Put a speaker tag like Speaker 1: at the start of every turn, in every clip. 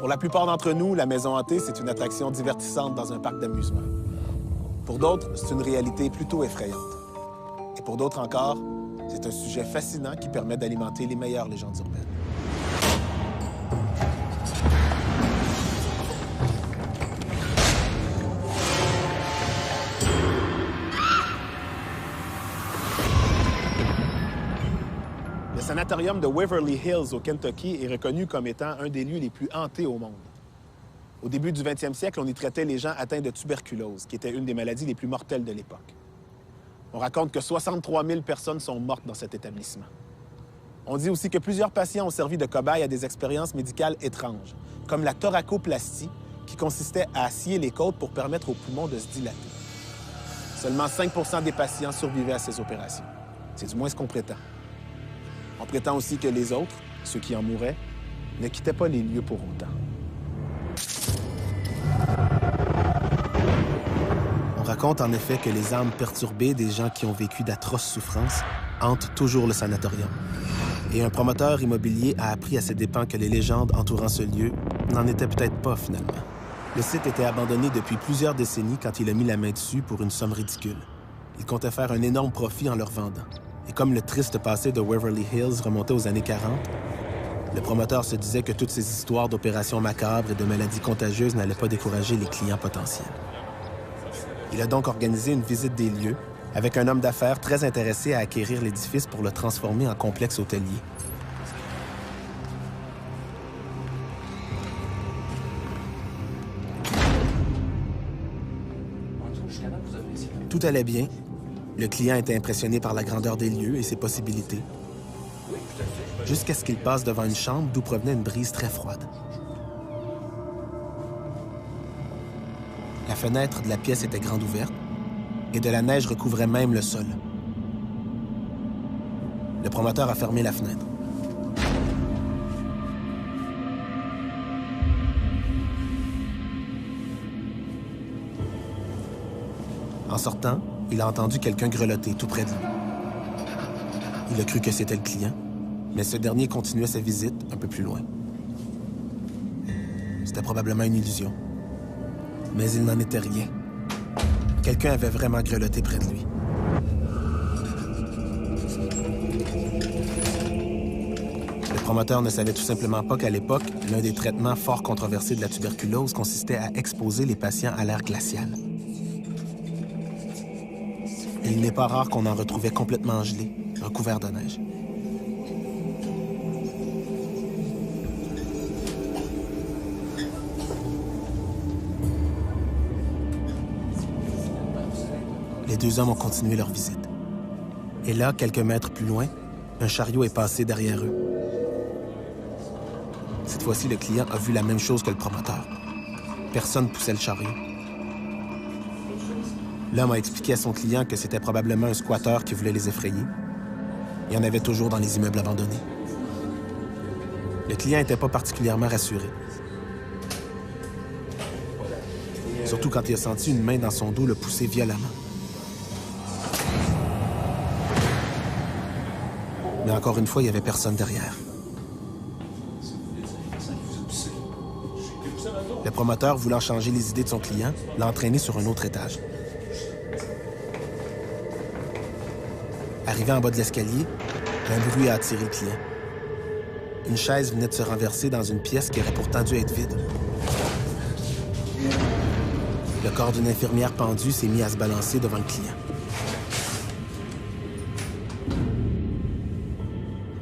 Speaker 1: Pour la plupart d'entre nous, la maison hantée, c'est une attraction divertissante dans un parc d'amusement. Pour d'autres, c'est une réalité plutôt effrayante. Et pour d'autres encore, c'est un sujet fascinant qui permet d'alimenter les meilleures légendes urbaines. Le sanatorium de Waverly Hills au Kentucky est reconnu comme étant un des lieux les plus hantés au monde. Au début du 20e siècle, on y traitait les gens atteints de tuberculose, qui était une des maladies les plus mortelles de l'époque. On raconte que 63 000 personnes sont mortes dans cet établissement. On dit aussi que plusieurs patients ont servi de cobayes à des expériences médicales étranges, comme la thoracoplastie, qui consistait à scier les côtes pour permettre aux poumons de se dilater. Seulement 5 % des patients survivaient à ces opérations. C'est du moins ce qu'on prétend. On prétend aussi que les autres, ceux qui en mouraient, ne quittaient pas les lieux pour autant. On raconte en effet que les âmes perturbées des gens qui ont vécu d'atroces souffrances hantent toujours le sanatorium. Et un promoteur immobilier a appris à ses dépens que les légendes entourant ce lieu n'en étaient peut-être pas finalement. Le site était abandonné depuis plusieurs décennies quand il a mis la main dessus pour une somme ridicule. Il comptait faire un énorme profit en le revendant. Et comme le triste passé de Waverly Hills remontait aux années 40, le promoteur se disait que toutes ces histoires d'opérations macabres et de maladies contagieuses n'allaient pas décourager les clients potentiels. Il a donc organisé une visite des lieux avec un homme d'affaires très intéressé à acquérir l'édifice pour le transformer en complexe hôtelier. Tout allait bien. Le client était impressionné par la grandeur des lieux et ses possibilités, jusqu'à ce qu'il passe devant une chambre d'où provenait une brise très froide. La fenêtre de la pièce était grande ouverte et de la neige recouvrait même le sol. Le promoteur a fermé la fenêtre. En sortant, il a entendu quelqu'un grelotter tout près de lui. Il a cru que c'était le client, mais ce dernier continuait sa visite un peu plus loin. C'était probablement une illusion. Mais il n'en était rien. Quelqu'un avait vraiment grelotté près de lui. Le promoteur ne savait tout simplement pas qu'à l'époque, l'un des traitements fort controversés de la tuberculose consistait à exposer les patients à l'air glacial. Et il n'est pas rare qu'on en retrouvait complètement gelé, recouvert de neige. Les deux hommes ont continué leur visite. Et là, quelques mètres plus loin, un chariot est passé derrière eux. Cette fois-ci, le client a vu la même chose que le promoteur. Personne ne poussait le chariot. L'homme a expliqué à son client que c'était probablement un squatteur qui voulait les effrayer. Il y en avait toujours dans les immeubles abandonnés. Le client n'était pas particulièrement rassuré. Surtout quand il a senti une main dans son dos le pousser violemment. Mais encore une fois, il n'y avait personne derrière. Le promoteur, voulant changer les idées de son client, l'a entraîné sur un autre étage. Arrivé en bas de l'escalier, un bruit a attiré le client. Une chaise venait de se renverser dans une pièce qui aurait pourtant dû être vide. Le corps d'une infirmière pendue s'est mis à se balancer devant le client.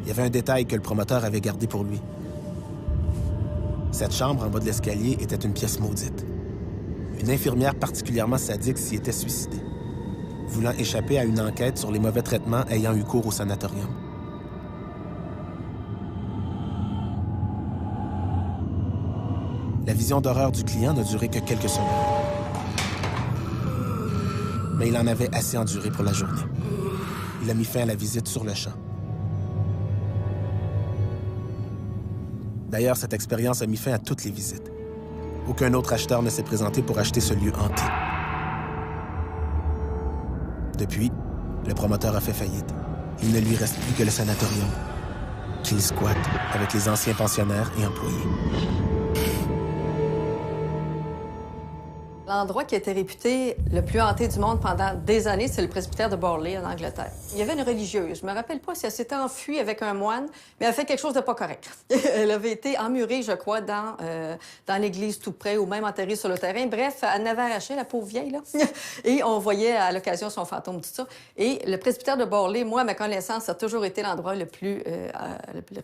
Speaker 1: Il y avait un détail que le promoteur avait gardé pour lui. Cette chambre en bas de l'escalier était une pièce maudite. Une infirmière particulièrement sadique s'y était suicidée, voulant échapper à une enquête sur les mauvais traitements ayant eu cours au sanatorium. La vision d'horreur du client n'a duré que quelques secondes. Mais il en avait assez enduré pour la journée. Il a mis fin à la visite sur le champ. D'ailleurs, cette expérience a mis fin à toutes les visites. Aucun autre acheteur ne s'est présenté pour acheter ce lieu hanté. Depuis, le promoteur a fait faillite. Il ne lui reste plus que le sanatorium, qu'il squatte avec les anciens pensionnaires et employés.
Speaker 2: L'endroit qui a été réputé le plus hanté du monde pendant des années, c'est le presbytère de Borley, en Angleterre. Il y avait une religieuse. Je me rappelle pas si elle s'était enfuie avec un moine, mais elle a fait quelque chose de pas correct. Elle avait été emmurée, je crois, dans l'église tout près, ou même enterrée sur le terrain. Bref, elle en avait arraché, la pauvre vieille, là. Et on voyait à l'occasion son fantôme, tout ça. Et le presbytère de Borley, moi, à ma connaissance, a toujours été l'endroit le plus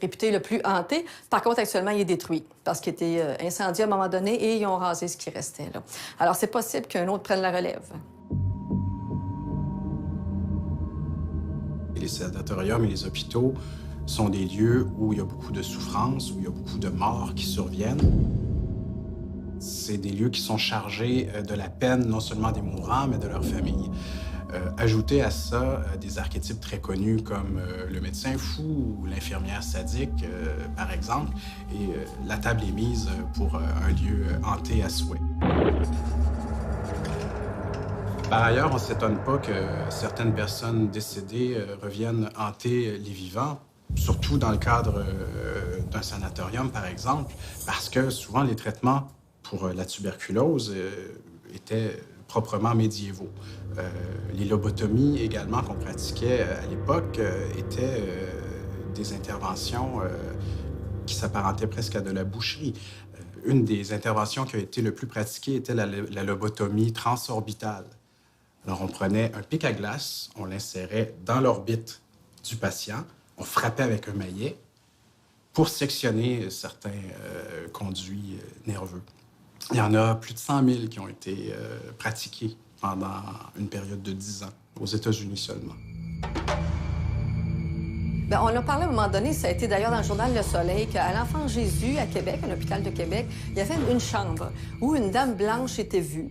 Speaker 2: réputé, le plus hanté. Par contre, actuellement, il est détruit parce qu'il était incendié à un moment donné et ils ont rasé ce qui restait, là. Alors, c'est possible qu'un autre prenne la relève.
Speaker 3: Les sanatoriums et les hôpitaux sont des lieux où il y a beaucoup de souffrance, où il y a beaucoup de morts qui surviennent. C'est des lieux qui sont chargés de la peine non seulement des mourants, mais de leurs familles. Ajouter à ça des archétypes très connus comme le médecin fou ou l'infirmière sadique, par exemple, et la table est mise pour un lieu hanté à souhait. Par ailleurs, on ne s'étonne pas que certaines personnes décédées reviennent hanter les vivants, surtout dans le cadre d'un sanatorium, par exemple, parce que souvent les traitements pour la tuberculose étaient proprement médiévaux. Les lobotomies également qu'on pratiquait à l'époque étaient des interventions qui s'apparentaient presque à de la boucherie. Une des interventions qui a été le plus pratiquée était la lobotomie transorbitale. Alors, on prenait un pic à glace, on l'insérait dans l'orbite du patient, on frappait avec un maillet pour sectionner certains conduits nerveux. Il y en a plus de 100 000 qui ont été pratiqués pendant une période de 10 ans, aux États-Unis seulement.
Speaker 2: Bien, on en a parlé à un moment donné, ça a été d'ailleurs dans le journal Le Soleil, qu'à l'Enfant Jésus, à Québec, un hôpital de Québec, il y avait une chambre où une dame blanche était vue.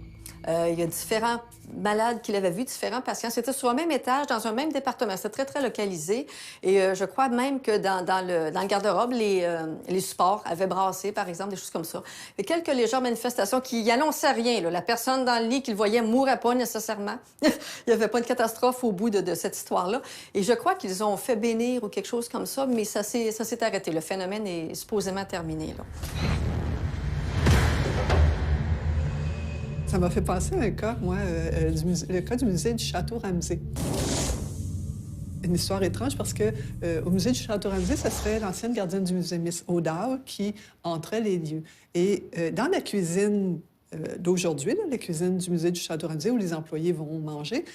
Speaker 2: Il y a différents malades qui l'avaient vu, différents patients. C'était sur un même étage, dans un même département. C'était très, très localisé. Et je crois même que dans le garde-robe, les supports avaient brassé, par exemple, des choses comme ça. Et quelques légères manifestations qui annonçaient rien, là. La personne dans le lit qu'il voyait ne mourait pas nécessairement. Il n'y avait pas de catastrophe au bout de cette histoire-là. Et je crois qu'ils ont fait bénir ou quelque chose comme ça, mais ça s'est arrêté. Le phénomène est supposément terminé, là.
Speaker 4: Ça m'a fait penser à un cas, moi, le cas du musée du Château-Ramsay. Une histoire étrange parce que au musée du Château-Ramsay, ce serait l'ancienne gardienne du musée, Miss O'Dowd, qui entrait les lieux. Et dans la cuisine d'aujourd'hui, la cuisine du musée du Château-Ramsay, où les employés vont manger,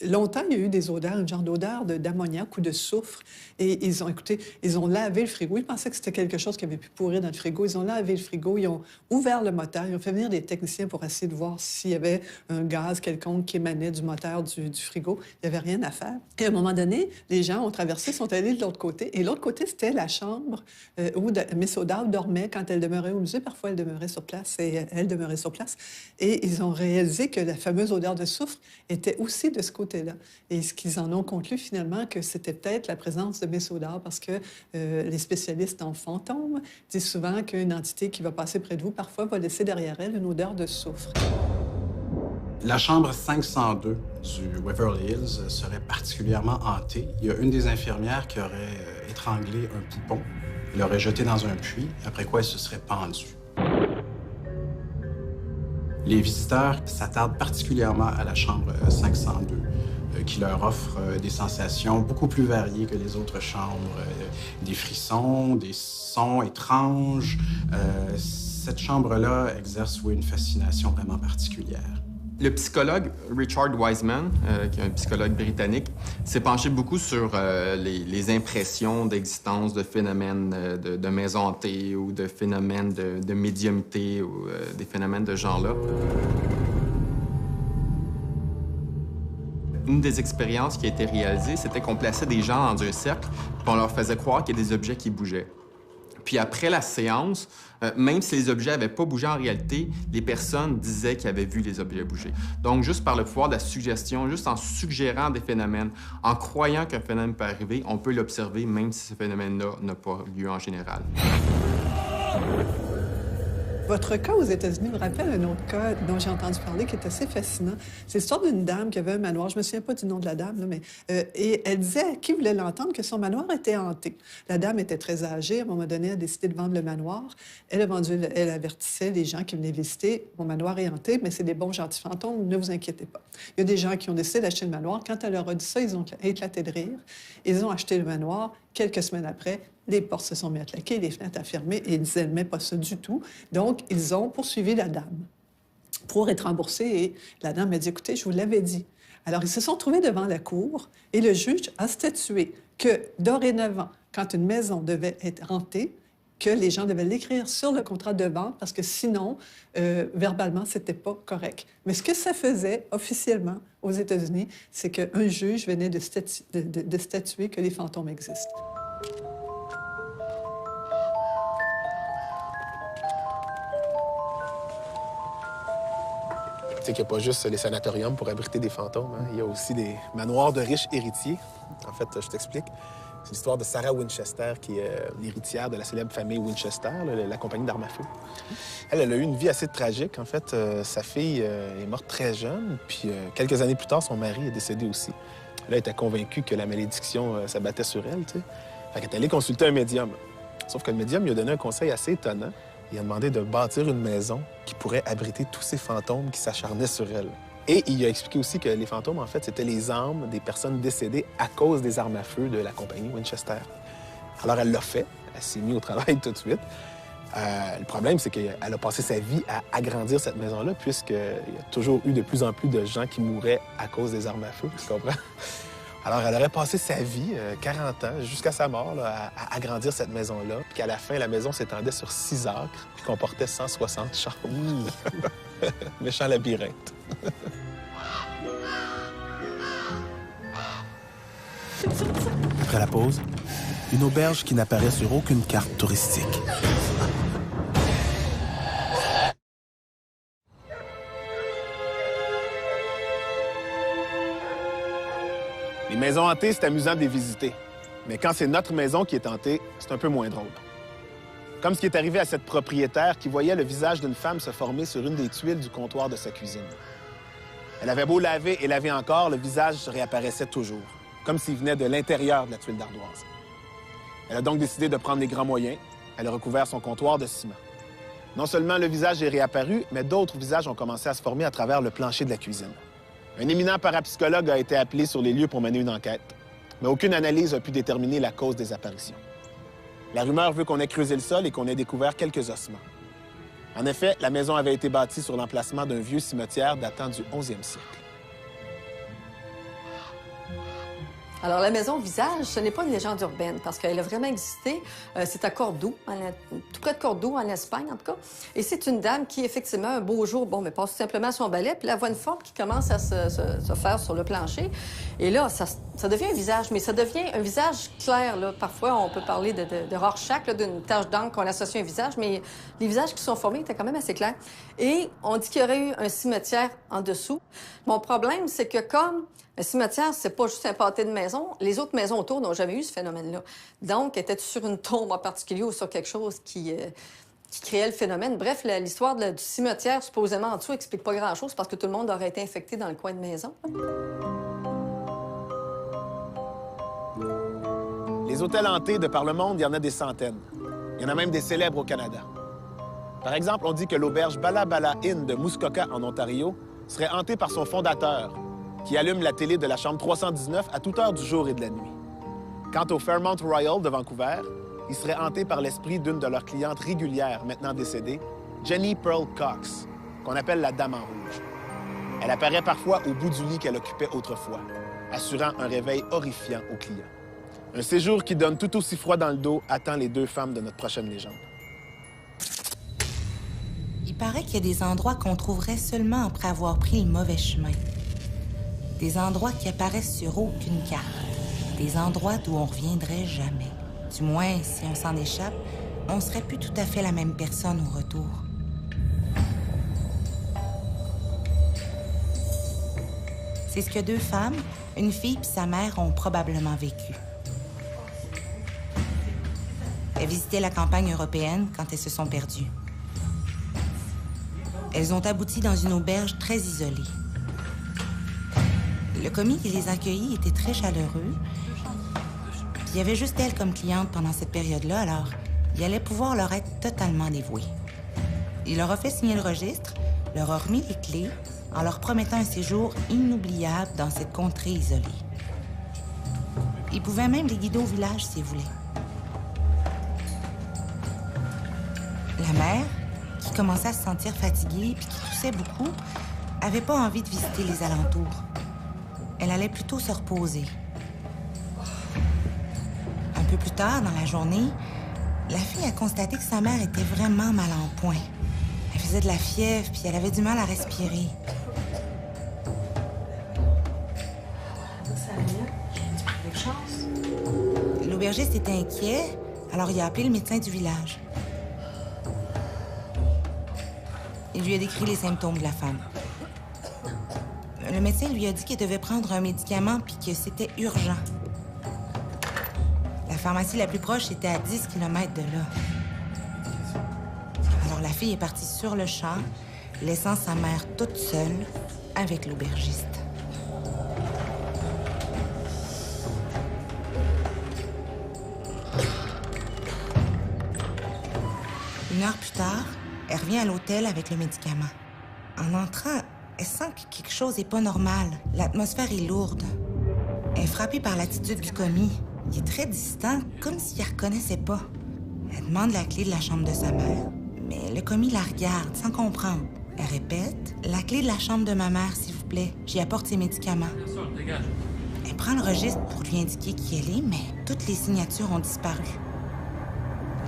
Speaker 4: longtemps, il y a eu des odeurs, un genre d'odeur d'ammoniac ou de soufre. Et ils ont lavé le frigo. Ils pensaient que c'était quelque chose qui avait pu pourrir dans le frigo. Ils ont lavé le frigo, ils ont ouvert le moteur, ils ont fait venir des techniciens pour essayer de voir s'il y avait un gaz quelconque qui émanait du moteur du frigo. Il n'y avait rien à faire. Et à un moment donné, les gens ont traversé, sont allés de l'autre côté. Et l'autre côté, c'était la chambre où Miss O'Dowd dormait quand elle demeurait au musée. Parfois, elle demeurait sur place et elle demeurait sur place. Et ils ont réalisé que la fameuse odeur de soufre était aussi de ce côté-là. Et ce qu'ils en ont conclu, finalement, que c'était peut-être la présence de Miss O'Dowd, parce que les spécialistes en fantômes disent souvent qu'une entité qui va passer près de vous, parfois, va laisser derrière elle une odeur de soufre.
Speaker 3: La chambre 502 du Waverly Hills serait particulièrement hantée. Il y a une des infirmières qui aurait étranglé un poupon, l'aurait jeté dans un puits, après quoi elle se serait pendue. Les visiteurs s'attardent particulièrement à la chambre 502, qui leur offre des sensations beaucoup plus variées que les autres chambres. Des frissons, des sons étranges. Cette chambre-là exerce une fascination vraiment particulière.
Speaker 5: Le psychologue Richard Wiseman, qui est un psychologue britannique, s'est penché beaucoup sur les impressions d'existence de phénomènes de maisons hantées ou de phénomènes de médiumnité ou des phénomènes de ce genre-là. Une des expériences qui a été réalisée, c'était qu'on plaçait des gens dans un cercle puis on leur faisait croire qu'il y a des objets qui bougeaient. Puis après la séance, même si les objets n'avaient pas bougé en réalité, les personnes disaient qu'ils avaient vu les objets bouger. Donc, juste par le pouvoir de la suggestion, juste en suggérant des phénomènes, en croyant qu'un phénomène peut arriver, on peut l'observer même si ce phénomène-là n'a pas lieu en général.
Speaker 4: Votre cas aux États-Unis me rappelle un autre cas dont j'ai entendu parler qui est assez fascinant. C'est l'histoire d'une dame qui avait un manoir. Je me souviens pas du nom de la dame, là, mais et elle disait à qui voulait l'entendre que son manoir était hanté. La dame était très âgée. À un moment donné, elle a décidé de vendre le manoir. Elle avertissait les gens qui venaient visiter. Mon manoir est hanté, mais c'est des bons gentils fantômes. Ne vous inquiétez pas. Il y a des gens qui ont décidé d'acheter le manoir. Quand elle leur a dit ça, ils ont éclaté de rire. Ils ont acheté le manoir. Quelques semaines après, les portes se sont mises à claquer, les fenêtres à fermer, et ils ne disaient même pas ça du tout. Donc, ils ont poursuivi la dame pour être remboursés, et la dame a dit, écoutez, je vous l'avais dit. Alors, ils se sont trouvés devant la cour, et le juge a statué que, dorénavant, quand une maison devait être hantée, que les gens devaient l'écrire sur le contrat de vente, parce que sinon, verbalement, c'était pas correct. Mais ce que ça faisait, officiellement, aux États-Unis, c'est qu'un juge venait de statuer que les fantômes existent.
Speaker 1: Tu sais qu'il n'y a pas juste les sanatoriums pour abriter des fantômes. Hein? Il y a aussi des manoirs de riches héritiers. En fait, je t'explique. C'est l'histoire de Sarah Winchester, qui est l'héritière de la célèbre famille Winchester, la compagnie d'armes à feu. Elle a eu une vie assez tragique. En fait, sa fille est morte très jeune, puis quelques années plus tard, son mari est décédé aussi. Là, elle était convaincue que la malédiction s'abattait sur elle, tu sais. Fait qu'elle est allée consulter un médium. Sauf que le médium lui a donné un conseil assez étonnant. Il a demandé de bâtir une maison qui pourrait abriter tous ces fantômes qui s'acharnaient sur elle. Et il a expliqué aussi que les fantômes, en fait, c'était les âmes des personnes décédées à cause des armes à feu de la compagnie Winchester. Alors, elle l'a fait. Elle s'est mise au travail tout de suite. Le problème, c'est qu'elle a passé sa vie à agrandir cette maison-là, puisqu'il y a toujours eu de plus en plus de gens qui mouraient à cause des armes à feu, tu comprends? Alors, elle aurait passé sa vie, 40 ans, jusqu'à sa mort, là, à agrandir cette maison-là. Puis qu'à la fin, la maison s'étendait sur 6 acres, puis comportait 160 chambres. Méchant labyrinthe. Après la pause, une auberge qui n'apparaît sur aucune carte touristique. Les maisons hantées, c'est amusant de les visiter. Mais quand c'est notre maison qui est hantée, c'est un peu moins drôle. Comme ce qui est arrivé à cette propriétaire qui voyait le visage d'une femme se former sur une des tuiles du comptoir de sa cuisine. Elle avait beau laver et laver encore, le visage réapparaissait toujours, comme s'il venait de l'intérieur de la tuile d'ardoise. Elle a donc décidé de prendre les grands moyens. Elle a recouvert son comptoir de ciment. Non seulement le visage est réapparu, mais d'autres visages ont commencé à se former à travers le plancher de la cuisine. Un éminent parapsychologue a été appelé sur les lieux pour mener une enquête, mais aucune analyse a pu déterminer la cause des apparitions. La rumeur veut qu'on ait creusé le sol et qu'on ait découvert quelques ossements. En effet, la maison avait été bâtie sur l'emplacement d'un vieux cimetière datant du 11e siècle.
Speaker 2: Alors, la maison Visage, ce n'est pas une légende urbaine, parce qu'elle a vraiment existé. C'est à Cordoue, tout près de Cordoue, en Espagne, en tout cas. Et c'est une dame qui, effectivement, un beau jour, passe tout simplement son balai, puis là, elle voit une forme qui commence à se faire sur le plancher. Et là, ça devient un visage, mais ça devient un visage clair, là. Parfois, on peut parler de Rorschach, d'une tache d'encre qu'on associe à un visage, mais les visages qui sont formés étaient quand même assez clairs. Et on dit qu'il y aurait eu un cimetière en dessous. Mon problème, c'est que comme un cimetière, c'est pas juste un pâté de maison. Les autres maisons autour n'ont jamais eu ce phénomène-là. Donc, était-tu sur une tombe en particulier ou sur quelque chose qui créait le phénomène? Bref, l'histoire du cimetière, supposément en dessous, explique pas grand-chose parce que tout le monde aurait été infecté dans le coin de maison.
Speaker 1: Les hôtels hantés de par le monde, il y en a des centaines. Il y en a même des célèbres au Canada. Par exemple, on dit que l'auberge Bala Bala Inn de Muskoka, en Ontario, serait hantée par son fondateur, qui allume la télé de la chambre 319 à toute heure du jour et de la nuit. Quant au Fairmont Royal de Vancouver, il serait hanté par l'esprit d'une de leurs clientes régulières, maintenant décédée, Jenny Pearl Cox, qu'on appelle la Dame en Rouge. Elle apparaît parfois au bout du lit qu'elle occupait autrefois, assurant un réveil horrifiant aux clients. Un séjour qui donne tout aussi froid dans le dos attend les 2 femmes de notre prochaine légende.
Speaker 6: Il paraît qu'il y a des endroits qu'on trouverait seulement après avoir pris le mauvais chemin. Des endroits qui apparaissent sur aucune carte. Des endroits d'où on reviendrait jamais. Du moins, si on s'en échappe, on serait plus tout à fait la même personne au retour. C'est ce que 2 femmes, une fille et sa mère, ont probablement vécu. Elles visitaient la campagne européenne quand elles se sont perdues. Elles ont abouti dans une auberge très isolée. Le commis qui les accueillit était très chaleureux. Puis il y avait juste elle comme cliente pendant cette période-là, alors il allait pouvoir leur être totalement dévoué. Il leur a fait signer le registre, leur a remis les clés, en leur promettant un séjour inoubliable dans cette contrée isolée. Il pouvait même les guider au village s'il voulait. La mère, qui commençait à se sentir fatiguée puis qui toussait beaucoup, avait pas envie de visiter les alentours. Elle allait plutôt se reposer. Un peu plus tard dans la journée, la fille a constaté que sa mère était vraiment mal en point. Elle faisait de la fièvre puis elle avait du mal à respirer. L'aubergiste était inquiet, alors il a appelé le médecin du village. Il lui a décrit les symptômes de la femme. Le médecin lui a dit qu'elle devait prendre un médicament puis que c'était urgent. La pharmacie la plus proche était à 10 km de là. Alors la fille est partie sur le champ, laissant sa mère toute seule avec l'aubergiste. Une heure plus tard, elle revient à l'hôtel avec le médicament. En entrant, elle sent que quelque chose n'est pas normal. L'atmosphère est lourde. Elle est frappée par l'attitude du commis. Il est très distant, comme s'il ne la reconnaissait pas. Elle demande la clé de la chambre de sa mère, mais le commis la regarde sans comprendre. Elle répète « La clé de la chambre de ma mère, s'il vous plaît. J'y apporte ses médicaments. » Elle prend le registre pour lui indiquer qui elle est, mais toutes les signatures ont disparu.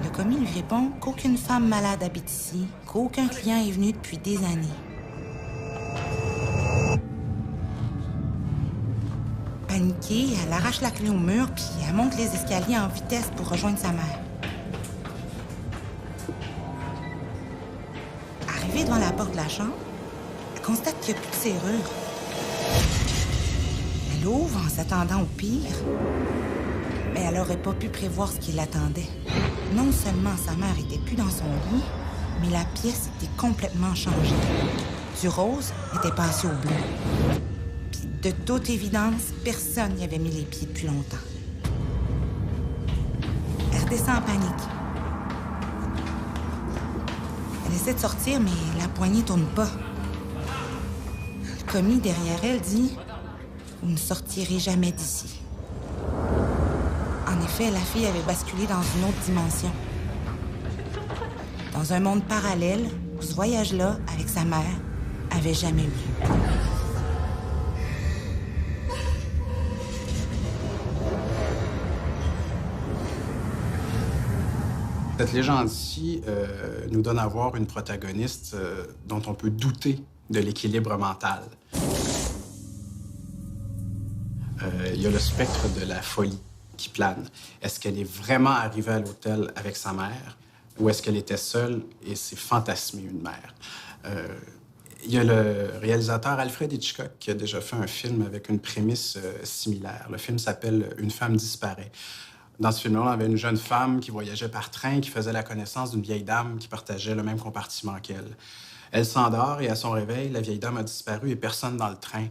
Speaker 6: Le commis lui répond qu'aucune femme malade habite ici, qu'aucun client est venu depuis des années. Paniquée, elle arrache la clé au mur puis elle monte les escaliers en vitesse pour rejoindre sa mère. Arrivée devant la porte de la chambre, elle constate qu'il n'y a plus de serrure. Elle ouvre en s'attendant au pire, mais elle n'aurait pas pu prévoir ce qui l'attendait. Non seulement sa mère était plus dans son lit, mais la pièce était complètement changée. Du rose était passé au bleu. Puis de toute évidence, personne n'y avait mis les pieds depuis longtemps. Elle redescend en panique. Elle essaie de sortir, mais la poignée tourne pas. Le commis derrière elle dit « Vous ne sortirez jamais d'ici. » En effet, la fille avait basculé dans une autre dimension. Dans un monde parallèle où ce voyage-là, avec sa mère, avait jamais eu lieu.
Speaker 3: Cette légende-ci nous donne à voir une protagoniste dont on peut douter de l'équilibre mental. Il y a le spectre de la folie qui plane. Est-ce qu'elle est vraiment arrivée à l'hôtel avec sa mère ou est-ce qu'elle était seule et s'est fantasmée une mère? Il y a le réalisateur Alfred Hitchcock qui a déjà fait un film avec une prémisse similaire. Le film s'appelle « Une femme disparaît ». Dans ce film-là, on avait une jeune femme qui voyageait par train, qui faisait la connaissance d'une vieille dame qui partageait le même compartiment qu'elle. Elle s'endort et à son réveil, la vieille dame a disparu et personne dans le train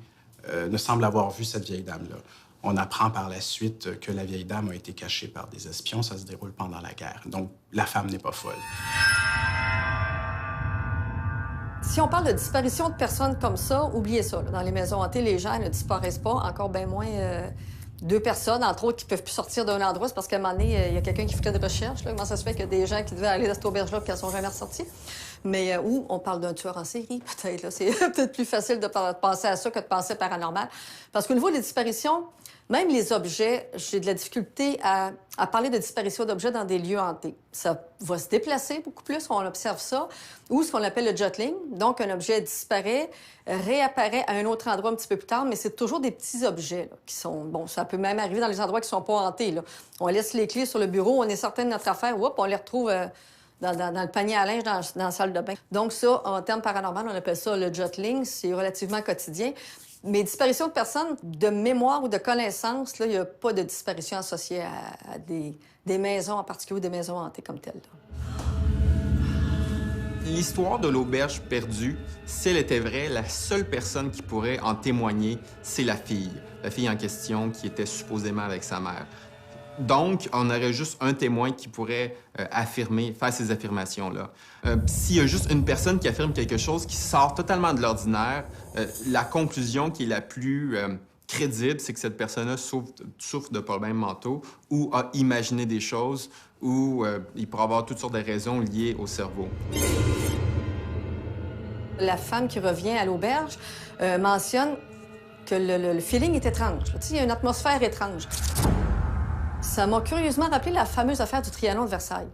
Speaker 3: ne semble avoir vu cette vieille dame-là. On apprend par la suite que la vieille dame a été cachée par des espions. Ça se déroule pendant la guerre. Donc, la femme n'est pas folle.
Speaker 2: Si on parle de disparition de personnes comme ça, oubliez ça. Là. Dans les maisons hantées, les gens ne disparaissent pas, encore bien moins 2 personnes, entre autres, qui peuvent plus sortir d'un endroit. C'est parce qu'à un moment donné, il y a quelqu'un qui fait des recherches. Là. Comment ça se fait qu'il y a des gens qui devaient aller dans cette auberge-là et qui ne sont jamais ressortis? Mais où on parle d'un tueur en série, peut-être. C'est peut-être plus facile de penser à ça que de penser paranormal. Parce qu'au niveau des disparitions, même les objets, j'ai de la difficulté à parler de disparition d'objets dans des lieux hantés. Ça va se déplacer beaucoup plus, on observe ça. Ou ce qu'on appelle le juggling. Donc, un objet disparaît, réapparaît à un autre endroit un petit peu plus tard, mais c'est toujours des petits objets là, qui sont... Bon, ça peut même arriver dans les endroits qui sont pas hantés. Là. On laisse les clés sur le bureau, on est certain de notre affaire, hop, on les retrouve... Dans le panier à linge, dans la salle de bain. Donc ça, en termes paranormal, on appelle ça le juggling. C'est relativement quotidien. Mais disparition de personnes, de mémoire ou de connaissance, là, il n'y a pas de disparition associée à des maisons en particulier ou des maisons hantées comme telles. Là.
Speaker 5: L'histoire de l'auberge perdue, si elle était vraie, la seule personne qui pourrait en témoigner, c'est la fille en question qui était supposément avec sa mère. Donc, on aurait juste un témoin qui pourrait faire ces affirmations-là. S'il y a juste une personne qui affirme quelque chose qui sort totalement de l'ordinaire, la conclusion qui est la plus crédible, c'est que cette personne-là souffre de problèmes mentaux ou a imaginé des choses ou il pourrait avoir toutes sortes de raisons liées au cerveau.
Speaker 2: La femme qui revient à l'auberge mentionne que le feeling est étrange. Tu sais, il y a une atmosphère étrange. Ça m'a curieusement rappelé la fameuse affaire du Trianon de Versailles,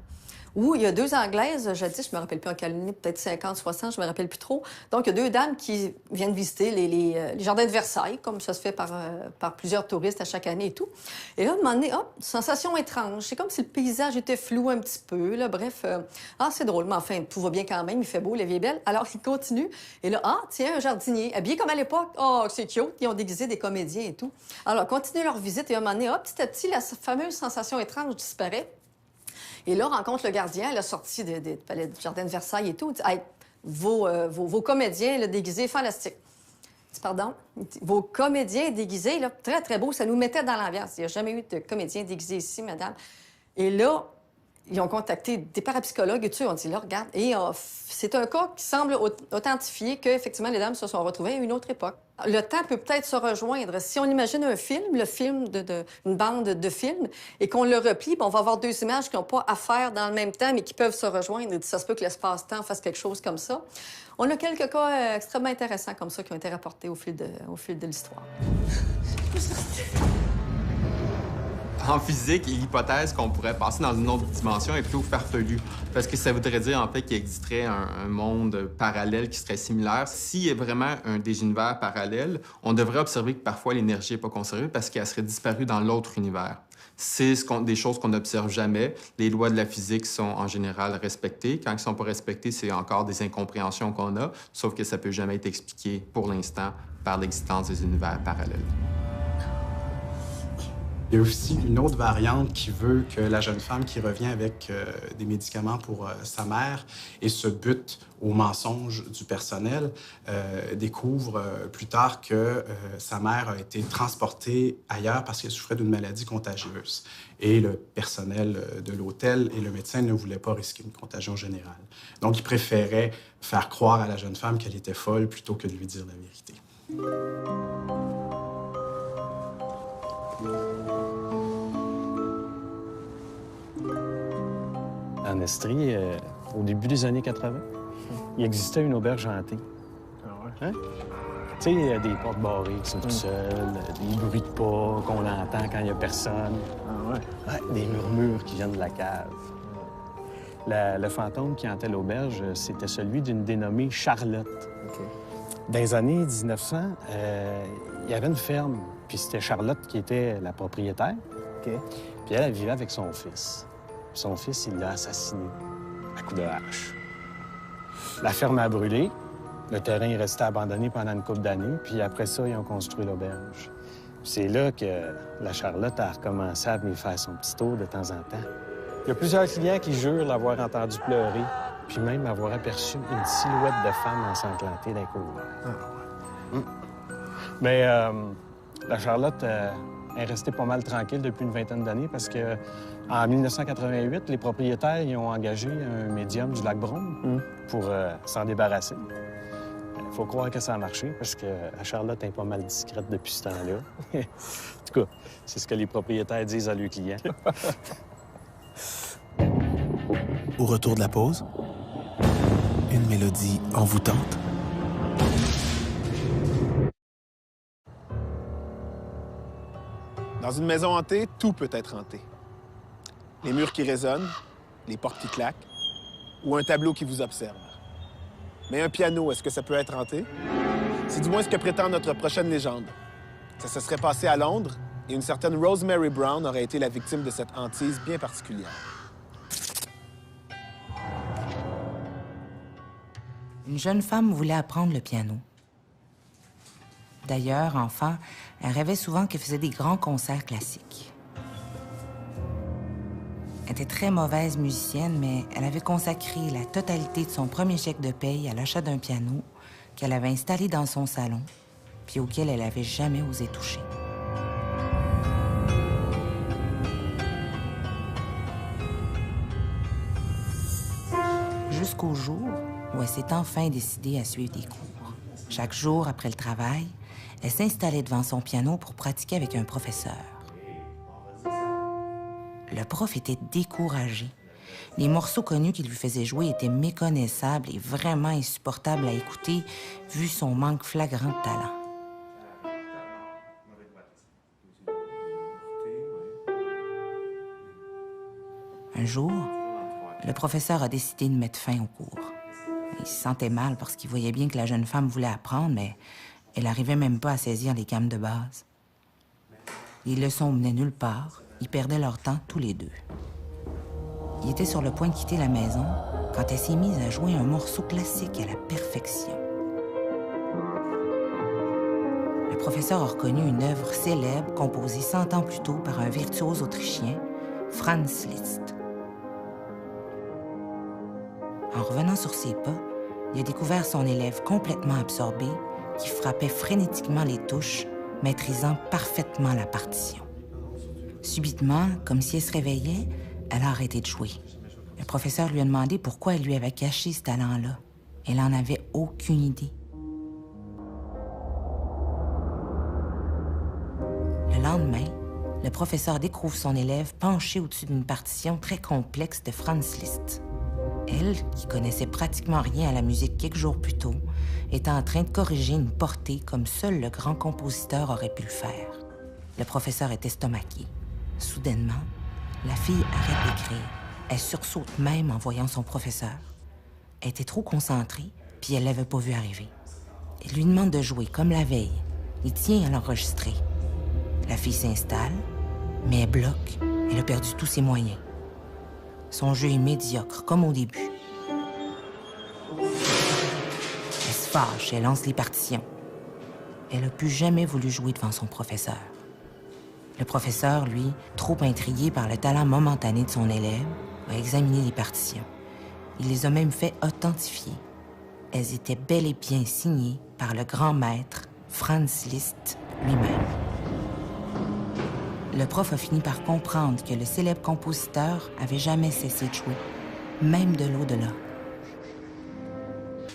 Speaker 2: où il y a deux Anglaises, jadis, je me rappelle plus en quelle année, peut-être 50, 60, je me rappelle plus trop. Donc, il y a deux dames qui viennent visiter les jardins de Versailles, comme ça se fait par plusieurs touristes à chaque année et tout. Et là, à un moment donné, hop, sensation étrange. C'est comme si le paysage était flou un petit peu, là. Bref, c'est drôle, mais enfin, tout va bien quand même, il fait beau, la vie est belle. Alors, ils continuent. Et là, tiens, un jardinier, habillé comme à l'époque. Oh, c'est cute. Ils ont déguisé des comédiens et tout. Alors, ils continuent leur visite et à un moment donné, hop, petit à petit, la fameuse sensation étrange disparaît. Et là, rencontre le gardien, elle a sorti du jardin de Versailles et tout. Il dit, hey, vos comédiens là, déguisés, fantastiques. Il dit, pardon? Vos comédiens déguisés, là, très, très beaux, ça nous mettait dans l'ambiance. Il n'y a jamais eu de comédiens déguisés ici, madame. Et là, ils ont contacté des parapsychologues et tout. On dit, là, regarde. Et c'est un cas qui semble authentifier qu'effectivement, les dames se sont retrouvées à une autre époque. Le temps peut peut-être se rejoindre. Si on imagine un film, le film une bande de films, et qu'on le replie, on va avoir deux images qui n'ont pas affaire dans le même temps, mais qui peuvent se rejoindre. Et ça se peut que l'espace-temps fasse quelque chose comme ça. On a quelques cas extrêmement intéressants comme ça qui ont été rapportés au fil de l'histoire.
Speaker 5: En physique, l'hypothèse qu'on pourrait passer dans une autre dimension est plutôt farfelue, parce que ça voudrait dire en fait qu'il existerait un monde parallèle qui serait similaire. S'il y a vraiment des univers parallèles, on devrait observer que parfois l'énergie n'est pas conservée parce qu'elle serait disparue dans l'autre univers. C'est des choses qu'on n'observe jamais. Les lois de la physique sont en général respectées. Quand elles ne sont pas respectées, c'est encore des incompréhensions qu'on a, sauf que ça ne peut jamais être expliqué pour l'instant par l'existence des univers parallèles.
Speaker 3: Il y a aussi une autre variante qui veut que la jeune femme qui revient avec des médicaments pour sa mère et se bute au mensonge du personnel découvre plus tard que sa mère a été transportée ailleurs parce qu'elle souffrait d'une maladie contagieuse. Et le personnel de l'hôtel et le médecin ne voulaient pas risquer une contagion générale. Donc, ils préféraient faire croire à la jeune femme qu'elle était folle plutôt que de lui dire la vérité.
Speaker 7: En Estrie, au début des années 80, il existait une auberge hantée.
Speaker 8: Ah ouais?
Speaker 7: Hein? Tu sais, des portes barrées qui sont tout seules, des bruits de pas qu'on entend quand il n'y a personne.
Speaker 8: Ah ouais?
Speaker 7: Ouais, des murmures qui viennent de la cave. Le fantôme qui hantait l'auberge, c'était celui d'une dénommée Charlotte.
Speaker 8: OK.
Speaker 7: Dans les années 1900, il y avait une ferme, puis c'était Charlotte qui était la propriétaire.
Speaker 8: OK.
Speaker 7: Puis elle vivait avec son fils. Son fils, il l'a assassiné à coups de hache. La ferme a brûlé. Le terrain est resté abandonné pendant une couple d'années. Puis après ça, ils ont construit l'auberge. C'est là que la Charlotte a recommencé à venir faire son petit tour de temps en temps. Il y a plusieurs clients qui jurent l'avoir entendu pleurer, puis même avoir aperçu une silhouette de femme ensanglantée dans les couloirs.
Speaker 8: Ah ouais.
Speaker 7: Mais la Charlotte est restée pas mal tranquille depuis une vingtaine d'années parce que en 1988, les propriétaires ils ont engagé un médium du lac Brome pour s'en débarrasser. Il faut croire que ça a marché parce que la Charlotte est pas mal discrète depuis ce temps-là. En tout cas, c'est ce que les propriétaires disent à leurs clients.
Speaker 1: Au retour de la pause, une mélodie envoûtante.
Speaker 9: Dans une maison hantée, tout peut être hanté. Les murs qui résonnent, les portes qui claquent, ou un tableau qui vous observe. Mais un piano, est-ce que ça peut être hanté? C'est du moins ce que prétend notre prochaine légende. Ça se serait passé à Londres, et une certaine Rosemary Brown aurait été la victime de cette hantise bien particulière.
Speaker 6: Une jeune femme voulait apprendre le piano. D'ailleurs, enfant, elle rêvait souvent qu'elle faisait des grands concerts classiques. Elle était très mauvaise musicienne, mais elle avait consacré la totalité de son premier chèque de paye à l'achat d'un piano qu'elle avait installé dans son salon, puis auquel elle n'avait jamais osé toucher. Jusqu'au jour où elle s'est enfin décidée à suivre des cours. Chaque jour après le travail, elle s'installait devant son piano pour pratiquer avec un professeur. Le prof était découragé. Les morceaux connus qu'il lui faisait jouer étaient méconnaissables et vraiment insupportables à écouter, vu son manque flagrant de talent. Un jour, le professeur a décidé de mettre fin au cours. Il se sentait mal parce qu'il voyait bien que la jeune femme voulait apprendre, mais elle n'arrivait même pas à saisir les gammes de base. Les leçons menaient nulle part. Ils perdaient leur temps tous les deux. Il était sur le point de quitter la maison quand elle s'est mise à jouer un morceau classique à la perfection. Le professeur a reconnu une œuvre célèbre composée 100 ans plus tôt par un virtuose autrichien, Franz Liszt. En revenant sur ses pas, il a découvert son élève complètement absorbé qui frappait frénétiquement les touches, maîtrisant parfaitement la partition. Subitement, comme si elle se réveillait, elle a arrêté de jouer. Le professeur lui a demandé pourquoi elle lui avait caché ce talent-là. Elle n'en avait aucune idée. Le lendemain, le professeur découvre son élève penché au-dessus d'une partition très complexe de Franz Liszt. Elle, qui connaissait pratiquement rien à la musique quelques jours plus tôt, était en train de corriger une portée comme seul le grand compositeur aurait pu le faire. Le professeur est estomaqué. Soudainement, la fille arrête d'écrire. Elle sursaute même en voyant son professeur. Elle était trop concentrée, puis elle l'avait pas vu arriver. Il lui demande de jouer comme la veille. Il tient à l'enregistrer. La fille s'installe, mais elle bloque. Elle a perdu tous ses moyens. Son jeu est médiocre, comme au début. Elle se fâche, elle lance les partitions. Elle n'a plus jamais voulu jouer devant son professeur. Le professeur, lui, trop intrigué par le talent momentané de son élève, a examiné les partitions. Il les a même fait authentifier. Elles étaient bel et bien signées par le grand maître Franz Liszt lui-même. Le prof a fini par comprendre que le célèbre compositeur avait jamais cessé de jouer, même de l'au-delà.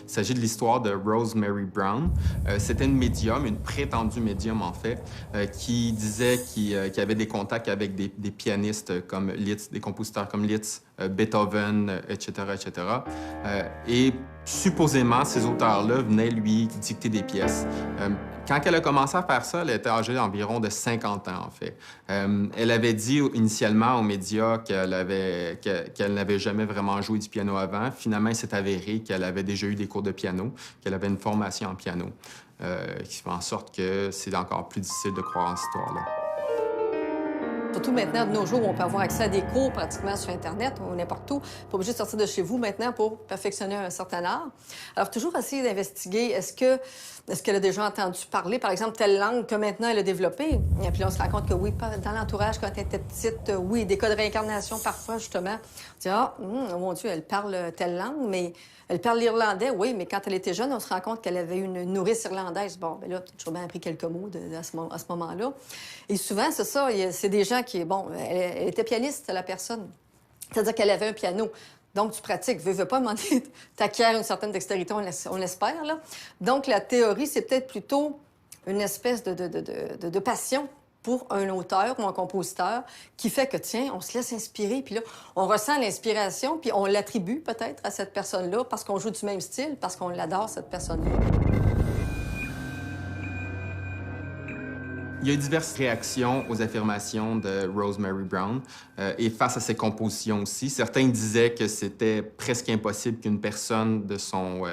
Speaker 5: Il s'agit de l'histoire de Rosemary Brown. C'était une médium, une prétendue médium en fait, qui disait qu'il avait des contacts avec des pianistes comme Liszt, des compositeurs comme Liszt, Beethoven, etc., etc. Et supposément, ces auteurs-là venaient lui dicter des pièces. Quand elle a commencé à faire ça, elle était âgée d'environ de 50 ans, en fait. Elle avait dit initialement aux médias qu'elle n'avait jamais vraiment joué du piano avant. Finalement, il s'est avéré qu'elle avait déjà eu des cours de piano, qu'elle avait une formation en piano, qui fait en sorte que c'est encore plus difficile de croire en cette histoire-là.
Speaker 2: Surtout maintenant, de nos jours, où on peut avoir accès à des cours pratiquement sur Internet ou n'importe où. Pas obligé de sortir de chez vous maintenant pour perfectionner un certain art. Alors, toujours essayer d'investiguer, est-ce qu'elle a déjà entendu parler, par exemple, telle langue que maintenant elle a développée? Et puis on se rend compte que oui, dans l'entourage, quand elle était petite, oui, des cas de réincarnation parfois, justement. On dit, ah, mon Dieu, elle parle telle langue, mais elle parle l'irlandais, oui, mais quand elle était jeune, on se rend compte qu'elle avait une nourrice irlandaise. Bon, bien là, j'ai bien appris quelques mots à ce moment-là. Et souvent, c'est ça, c'est des gens qui, bon, elle était pianiste, la personne. C'est-à-dire qu'elle avait un piano. Donc, tu pratiques. Veux pas demander, t'acquiers une certaine dextérité, on l'espère, là. Donc, la théorie, c'est peut-être plutôt une espèce de passion pour un auteur ou un compositeur qui fait que, tiens, on se laisse inspirer, puis là, on ressent l'inspiration, puis on l'attribue peut-être à cette personne-là parce qu'on joue du même style, parce qu'on l'adore, cette personne-là.
Speaker 5: Il y a eu diverses réactions aux affirmations de Rosemary Brown et face à ses compositions aussi. Certains disaient que c'était presque impossible qu'une personne de son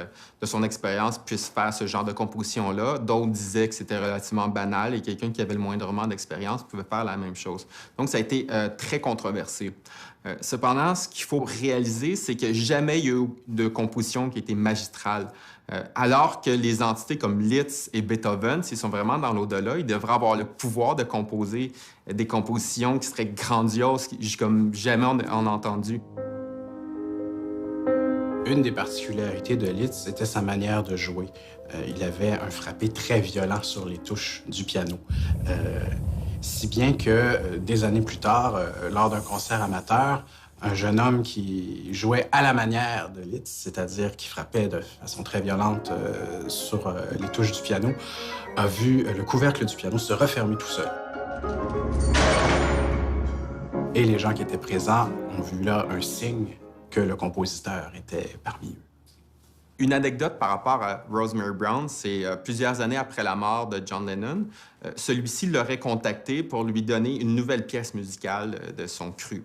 Speaker 5: expérience puisse faire ce genre de composition-là. D'autres disaient que c'était relativement banal et quelqu'un qui avait le moindrement d'expérience pouvait faire la même chose. Donc, ça a été très controversé. Cependant, ce qu'il faut réaliser, c'est que jamais il y a eu de composition qui a été magistrale. Alors que les entités comme Liszt et Beethoven, s'ils sont vraiment dans l'au-delà, ils devraient avoir le pouvoir de composer des compositions qui seraient grandioses, comme jamais on a entendu.
Speaker 3: Une des particularités de Liszt, c'était sa manière de jouer. Il avait un frappé très violent sur les touches du piano. Si bien que des années plus tard, lors d'un concert amateur, un jeune homme qui jouait à la manière de Liszt, c'est-à-dire qui frappait de façon très violente sur les touches du piano, a vu le couvercle du piano se refermer tout seul. Et les gens qui étaient présents ont vu là un signe que le compositeur était parmi eux.
Speaker 5: Une anecdote par rapport à Rosemary Brown, c'est plusieurs années après la mort de John Lennon, celui-ci l'aurait contacté pour lui donner une nouvelle pièce musicale de son cru.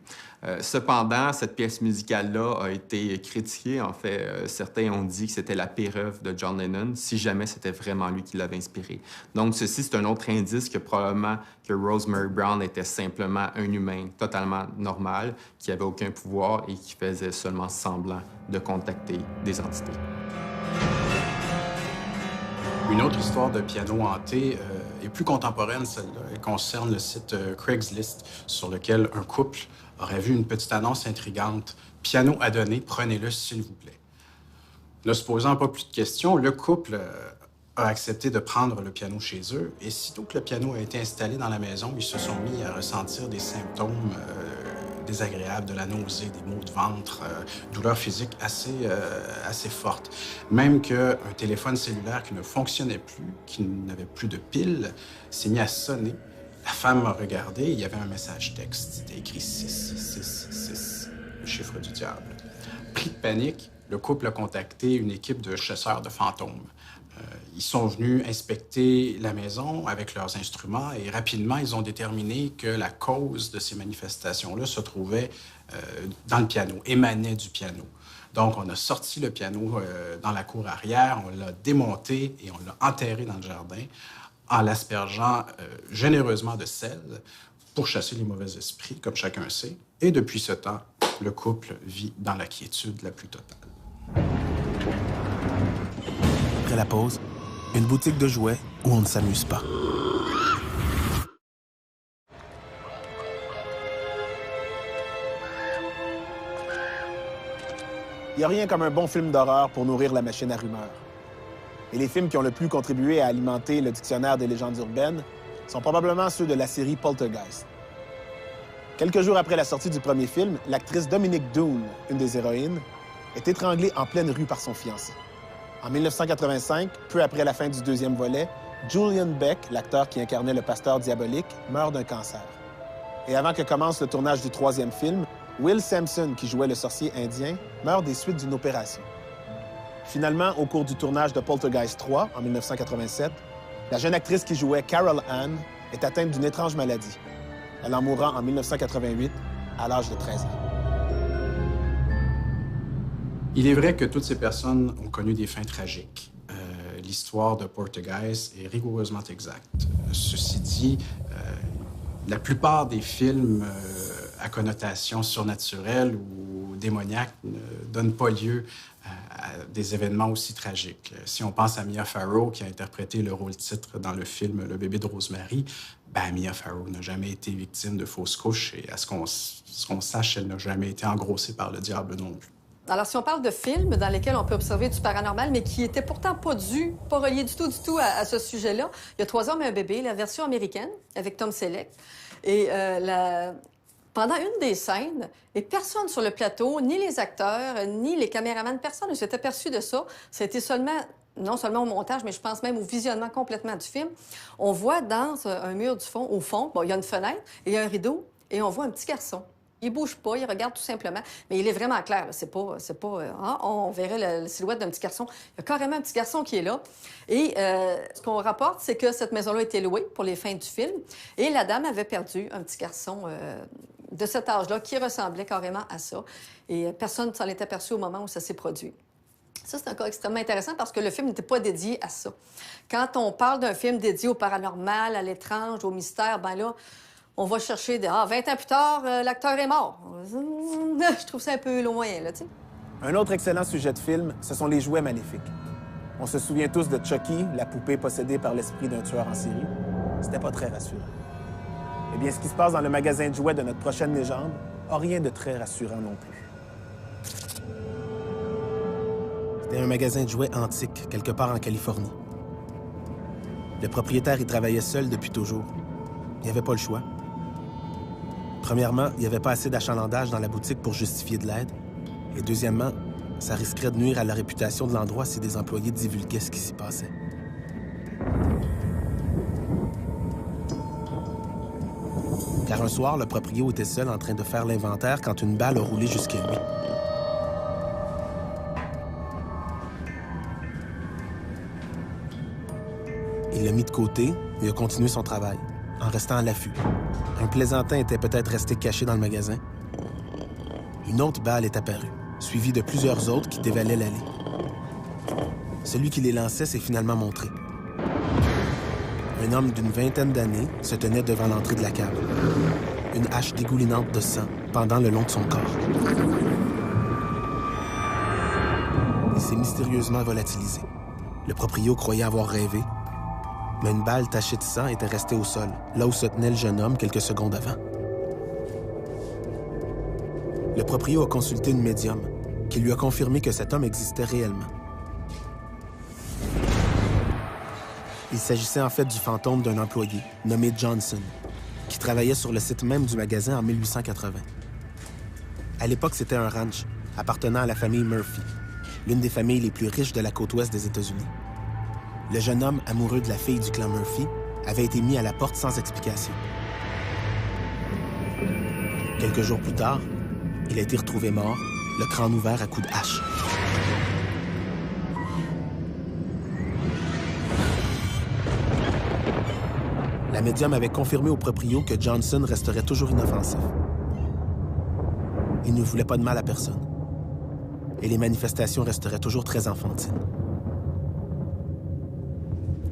Speaker 5: Cependant, cette pièce musicale-là a été critiquée. En fait, certains ont dit que c'était la pire œuvre de John Lennon, si jamais c'était vraiment lui qui l'avait inspiré. Donc, ceci, c'est un autre indice que probablement que Rosemary Brown était simplement un humain totalement normal, qui n'avait aucun pouvoir et qui faisait seulement semblant de contacter des entités.
Speaker 3: Une autre histoire de piano hanté est plus contemporaine, celle-là. Elle concerne le site Craigslist, sur lequel un couple aurait vu une petite annonce intrigante. « Piano à donner, prenez-le s'il vous plaît ». Ne se posant pas plus de questions, le couple a accepté de prendre le piano chez eux. Et sitôt que le piano a été installé dans la maison, ils se sont mis à ressentir des symptômes désagréables, de la nausée, des maux de ventre, douleurs physiques assez fortes. Même qu'un téléphone cellulaire qui ne fonctionnait plus, qui n'avait plus de piles, s'est mis à sonner. La femme a regardé, il y avait un message texte. C'était écrit 6666, le chiffre du diable. Pris de panique, le couple a contacté une équipe de chasseurs de fantômes. Ils sont venus inspecter la maison avec leurs instruments et rapidement, ils ont déterminé que la cause de ces manifestations-là se trouvait dans le piano, émanait du piano. Donc, on a sorti le piano dans la cour arrière, on l'a démonté et on l'a enterré dans le jardin en l'aspergeant généreusement de sel pour chasser les mauvais esprits, comme chacun sait. Et depuis ce temps, le couple vit dans la quiétude la plus totale.
Speaker 1: Après la pause, une boutique de jouets où on ne s'amuse pas.
Speaker 9: Il n'y a rien comme un bon film d'horreur pour nourrir la machine à rumeurs. Et les films qui ont le plus contribué à alimenter le dictionnaire des légendes urbaines sont probablement ceux de la série Poltergeist. Quelques jours après la sortie du premier film, l'actrice Dominique Doon, une des héroïnes, est étranglée en pleine rue par son fiancé. En 1985, peu après la fin du deuxième volet, Julian Beck, l'acteur qui incarnait le pasteur diabolique, meurt d'un cancer. Et avant que commence le tournage du troisième film, Will Sampson, qui jouait le sorcier indien, meurt des suites d'une opération. Finalement, au cours du tournage de Poltergeist 3, en 1987, la jeune actrice qui jouait Carol Ann est atteinte d'une étrange maladie. Elle en mourra en 1988, à l'âge de 13 ans.
Speaker 3: Il est vrai que toutes ces personnes ont connu des fins tragiques. L'histoire de Poltergeist est rigoureusement exacte. Ceci dit, la plupart des films à connotation surnaturelle ou démoniaque ne donnent pas lieu à des événements aussi tragiques. Si on pense à Mia Farrow, qui a interprété le rôle-titre dans le film Le bébé de Rosemary, ben Mia Farrow n'a jamais été victime de fausses couches et à ce qu'on sache, elle n'a jamais été engrossée par le diable non plus.
Speaker 2: Alors, si on parle de films dans lesquels on peut observer du paranormal, mais qui n'étaient pourtant pas reliés du tout à ce sujet-là, il y a 3 hommes et un bébé, la version américaine, avec Tom Selleck. Et pendant une des scènes, et personne sur le plateau, ni les acteurs, ni les caméramans, personne ne s'est aperçu de ça. Ça a été non seulement au montage, mais je pense même au visionnement complètement du film. On voit dans un mur du fond, au fond, bon, il y a une fenêtre et il y a un rideau, et on voit un petit garçon. Il bouge pas, il regarde tout simplement. Mais il est vraiment clair. C'est pas on verrait la silhouette d'un petit garçon. Il y a carrément un petit garçon qui est là. Et ce qu'on rapporte, c'est que cette maison-là a été louée pour les fins du film. Et la dame avait perdu un petit garçon de cet âge-là qui ressemblait carrément à ça. Et personne ne s'en est aperçu au moment où ça s'est produit. Ça, c'est un cas extrêmement intéressant parce que le film n'était pas dédié à ça. Quand on parle d'un film dédié au paranormal, à l'étrange, au mystère, ben là, on va chercher 20 ans plus tard, l'acteur est mort. Je trouve ça un peu loin, là, tu sais.
Speaker 9: Un autre excellent sujet de film, ce sont les jouets maléfiques. On se souvient tous de Chucky, la poupée possédée par l'esprit d'un tueur en série. C'était pas très rassurant. Eh bien, ce qui se passe dans le magasin de jouets de notre prochaine légende a rien de très rassurant non plus.
Speaker 1: C'était un magasin de jouets antique, quelque part en Californie. Le propriétaire y travaillait seul depuis toujours. Il n'y avait pas le choix. Premièrement, il n'y avait pas assez d'achalandage dans la boutique pour justifier de l'aide. Et deuxièmement, ça risquerait de nuire à la réputation de l'endroit si des employés divulguaient ce qui s'y passait. Car un soir, le proprio était seul en train de faire l'inventaire quand une balle a roulé jusqu'à lui. Il l'a mis de côté et a continué son travail, en restant à l'affût. Un plaisantin était peut-être resté caché dans le magasin. Une autre balle est apparue, suivie de plusieurs autres qui dévalaient l'allée. Celui qui les lançait s'est finalement montré. Un homme d'une vingtaine d'années se tenait devant l'entrée de la cave. Une hache dégoulinante de sang pendant le long de son corps. Il s'est mystérieusement volatilisé. Le proprio croyait avoir rêvé, mais une balle tachée de sang était restée au sol, là où se tenait le jeune homme quelques secondes avant. Le proprio a consulté une médium, qui lui a confirmé que cet homme existait réellement. Il s'agissait en fait du fantôme d'un employé, nommé Johnson, qui travaillait sur le site même du magasin en 1880. À l'époque, c'était un ranch appartenant à la famille Murphy, l'une des familles les plus riches de la côte ouest des États-Unis. Le jeune homme, amoureux de la fille du clan Murphy, avait été mis à la porte sans explication. Quelques jours plus tard, il a été retrouvé mort, le crâne ouvert à coups de hache. La médium avait confirmé au proprio que Johnson resterait toujours inoffensif. Il ne voulait pas de mal à personne. Et les manifestations resteraient toujours très enfantines.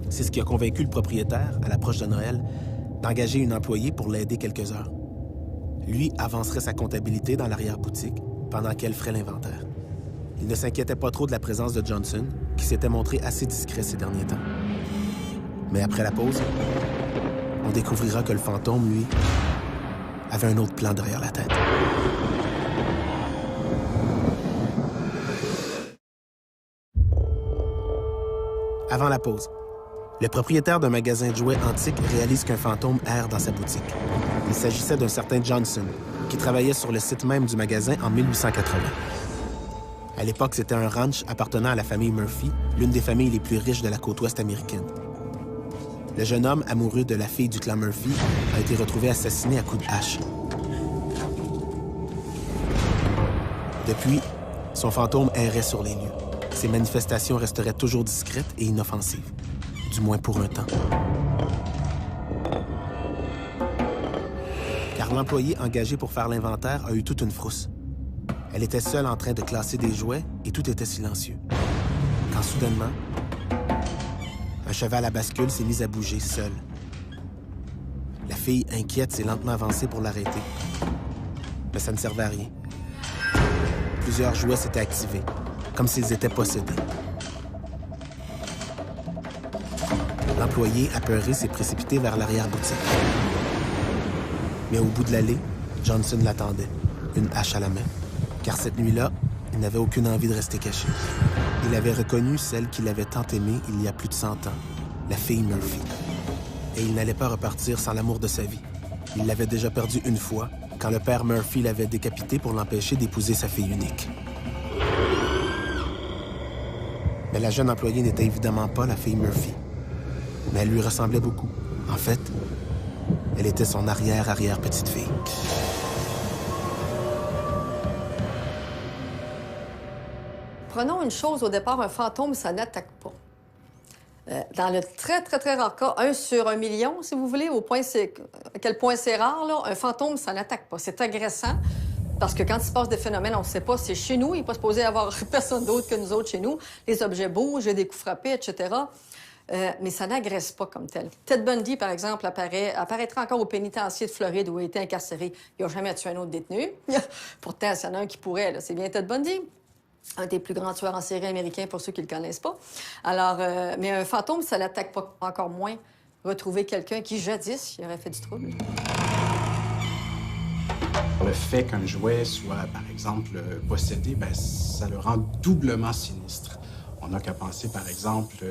Speaker 1: C'est ce qui a convaincu le propriétaire, à l'approche de Noël, d'engager une employée pour l'aider quelques heures. Lui avancerait sa comptabilité dans l'arrière-boutique pendant qu'elle ferait l'inventaire. Il ne s'inquiétait pas trop de la présence de Johnson, qui s'était montré assez discret ces derniers temps. Mais après la pause, on découvrira que le fantôme, lui, avait un autre plan derrière la tête. Avant la pause, le propriétaire d'un magasin de jouets antiques réalise qu'un fantôme erre dans sa boutique. Il s'agissait d'un certain Johnson, qui travaillait sur le site même du magasin en 1880. À l'époque, c'était un ranch appartenant à la famille Murphy, l'une des familles les plus riches de la côte ouest américaine. Le jeune homme, amoureux de la fille du clan Murphy, a été retrouvé assassiné à coups de hache. Depuis, son fantôme errait sur les lieux. Ses manifestations resteraient toujours discrètes et inoffensives, du moins pour un temps. Car l'employé engagé pour faire l'inventaire a eu toute une frousse. Elle était seule en train de classer des jouets et tout était silencieux. Quand soudainement, un cheval à bascule s'est mis à bouger seul. La fille, inquiète, s'est lentement avancée pour l'arrêter. Mais ça ne servait à rien. Plusieurs jouets s'étaient activés, comme s'ils étaient possédés. L'employé, apeuré, s'est précipité vers l'arrière-boutique. Mais au bout de l'allée, Johnson l'attendait, une hache à la main. Car cette nuit-là, il n'avait aucune envie de rester caché. Il avait reconnu celle qu'il avait tant aimée il y a plus de 100 ans, la fille Murphy. Et il n'allait pas repartir sans l'amour de sa vie. Il l'avait déjà perdu une fois, quand le père Murphy l'avait décapité pour l'empêcher d'épouser sa fille unique. Mais la jeune employée n'était évidemment pas la fille Murphy. Mais elle lui ressemblait beaucoup. En fait, elle était son arrière-arrière-petite-fille.
Speaker 2: Prenons une chose au départ, un fantôme, ça n'attaque pas. Dans le très, très, très rare cas, 1 sur 1 million, si vous voulez, à quel point c'est rare, là, un fantôme, ça n'attaque pas. C'est agressant, parce que quand il se passe des phénomènes, on ne sait pas, c'est chez nous, il n'est pas supposé y avoir personne d'autre que nous autres chez nous. Les objets bougent, j'ai des coups frappés, etc. Mais ça n'agresse pas comme tel. Ted Bundy, par exemple, apparaîtra encore au pénitencier de Floride où il a été incarcéré. Il n'a jamais tué un autre détenu. Pourtant, s'il y en a un qui pourrait, là, c'est bien Ted Bundy. un des plus grands tueurs en série américains, pour ceux qui ne le connaissent pas. Alors, mais un fantôme, ça l'attaque pas encore moins. Retrouver quelqu'un qui, jadis, il aurait fait du trouble.
Speaker 3: Le fait qu'un jouet soit, par exemple, possédé, bien, ça le rend doublement sinistre. On n'a qu'à penser, par exemple,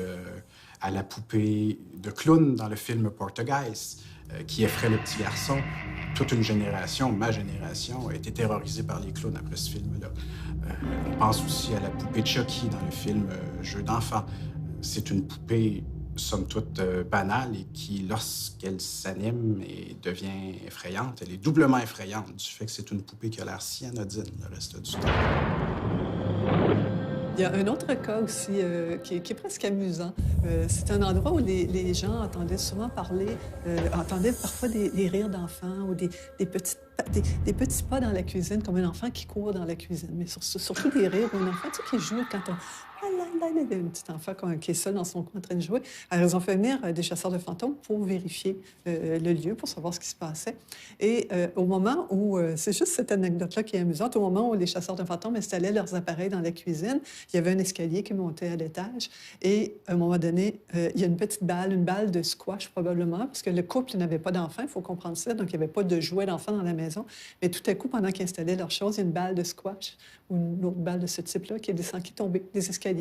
Speaker 3: à la poupée de clown dans le film Poltergeist, qui effraie le petit garçon. Toute une génération, ma génération, a été terrorisée par les clowns après ce film-là. On pense aussi à la poupée de Chucky dans le film Jeux d'enfants. C'est une poupée, somme toute, banale et qui, lorsqu'elle s'anime et devient effrayante, elle est doublement effrayante du fait que c'est une poupée qui a l'air si anodine le reste du temps.
Speaker 4: Il y a un autre cas aussi qui est presque amusant. C'est un endroit où les gens entendaient souvent parler, entendaient parfois des rires d'enfants ou des petits pas dans la cuisine, comme un enfant qui court dans la cuisine. Mais surtout des rires ou un enfant qui joue quand on... Il y a un petit enfant qui est seul dans son coin en train de jouer. Alors, ils ont fait venir des chasseurs de fantômes pour vérifier le lieu, pour savoir ce qui se passait. Et au moment où... c'est juste cette anecdote-là qui est amusante. Au moment où les chasseurs de fantômes installaient leurs appareils dans la cuisine, il y avait un escalier qui montait à l'étage. Et à un moment donné, il y a une petite balle, une balle de squash probablement, parce que le couple n'avait pas d'enfants, il faut comprendre ça. Donc, il n'y avait pas de jouets d'enfants dans la maison. Mais tout à coup, pendant qu'ils installaient leurs choses, il y a une balle de squash ou une autre balle de ce type-là qui est tombée des escaliers.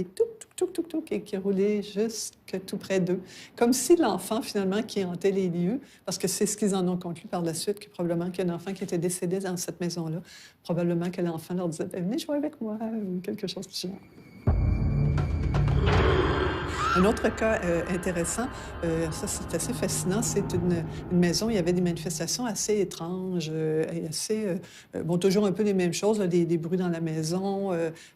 Speaker 4: Et qui roulait jusque tout près d'eux. Comme si l'enfant, finalement, qui hantait les lieux, parce que c'est ce qu'ils en ont conclu par la suite, que probablement qu'il y a un enfant qui était décédé dans cette maison-là, probablement que l'enfant leur disait « Venez jouer avec moi » ou quelque chose du genre. Un autre cas intéressant, ça c'est assez fascinant, c'est une maison où il y avait des manifestations assez étranges et assez... toujours un peu les mêmes choses, là, des bruits dans la maison,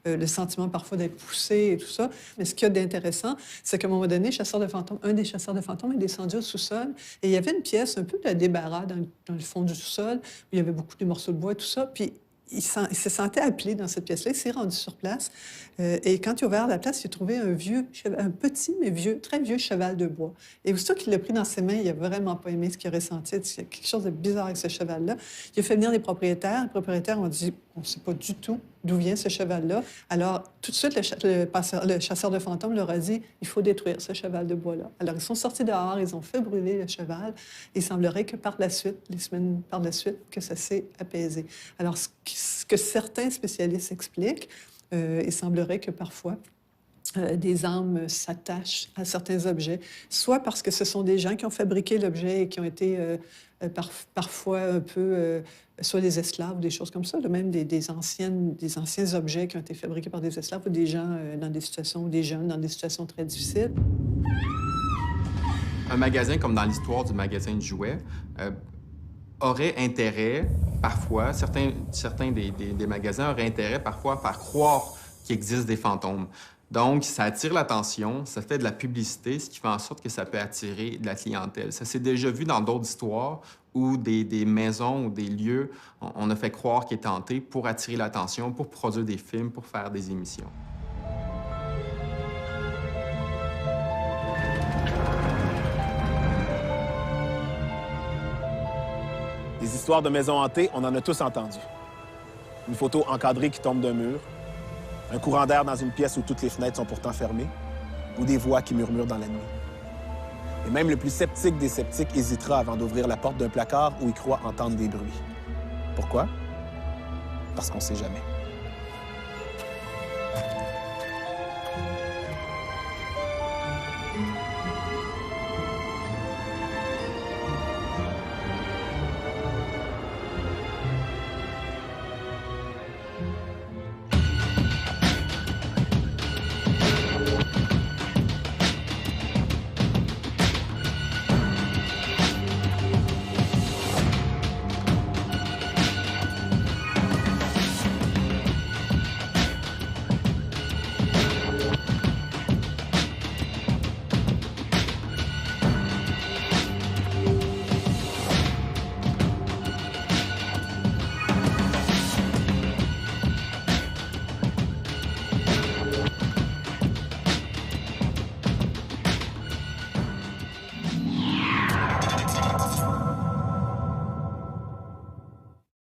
Speaker 4: le sentiment parfois d'être poussé et tout ça. Mais ce qu'il y a d'intéressant, c'est qu'à un moment donné, un des chasseurs de fantômes est descendu au sous-sol et il y avait une pièce un peu de débarras dans le fond du sous-sol où il y avait beaucoup de morceaux de bois et tout ça. Puis il se sentait appelé dans cette pièce-là. Il s'est rendu sur place. Et quand il a ouvert la place, il a trouvé un petit, mais vieux, très vieux cheval de bois. Et aussitôt qu'il l'a pris dans ses mains, il n'a vraiment pas aimé ce qu'il a ressenti. Il y a quelque chose de bizarre avec ce cheval-là. Il a fait venir les propriétaires. Les propriétaires ont dit « On ne sait pas du tout d'où vient ce cheval-là. » Alors, tout de suite, le chasseur de fantômes leur a dit « Il faut détruire ce cheval de bois-là. » Alors, ils sont sortis dehors, ils ont fait brûler le cheval. Il semblerait que par la suite, les semaines par la suite, que ça s'est apaisé. Alors, ce que certains spécialistes expliquent, il semblerait que parfois, des âmes s'attachent à certains objets, soit parce que ce sont des gens qui ont fabriqué l'objet et qui ont été parfois un peu, soit des esclaves ou des choses comme ça, même des anciens objets qui ont été fabriqués par des esclaves ou des gens dans des situations, ou des jeunes dans des situations très difficiles.
Speaker 5: Un magasin comme dans l'histoire du magasin de jouets aurait intérêt, parfois, certains des magasins auraient intérêt parfois à faire croire qu'il existe des fantômes. Donc, ça attire l'attention, ça fait de la publicité, ce qui fait en sorte que ça peut attirer de la clientèle. Ça s'est déjà vu dans d'autres histoires où des maisons ou des lieux, on a fait croire qu'ils étaient hantés pour attirer l'attention, pour produire des films, pour faire des émissions.
Speaker 9: Des histoires de maisons hantées, on en a tous entendu. Une photo encadrée qui tombe d'un mur, un courant d'air dans une pièce où toutes les fenêtres sont pourtant fermées, ou des voix qui murmurent dans la nuit. Et même le plus sceptique des sceptiques hésitera avant d'ouvrir la porte d'un placard où il croit entendre des bruits. Pourquoi? Parce qu'on ne sait jamais.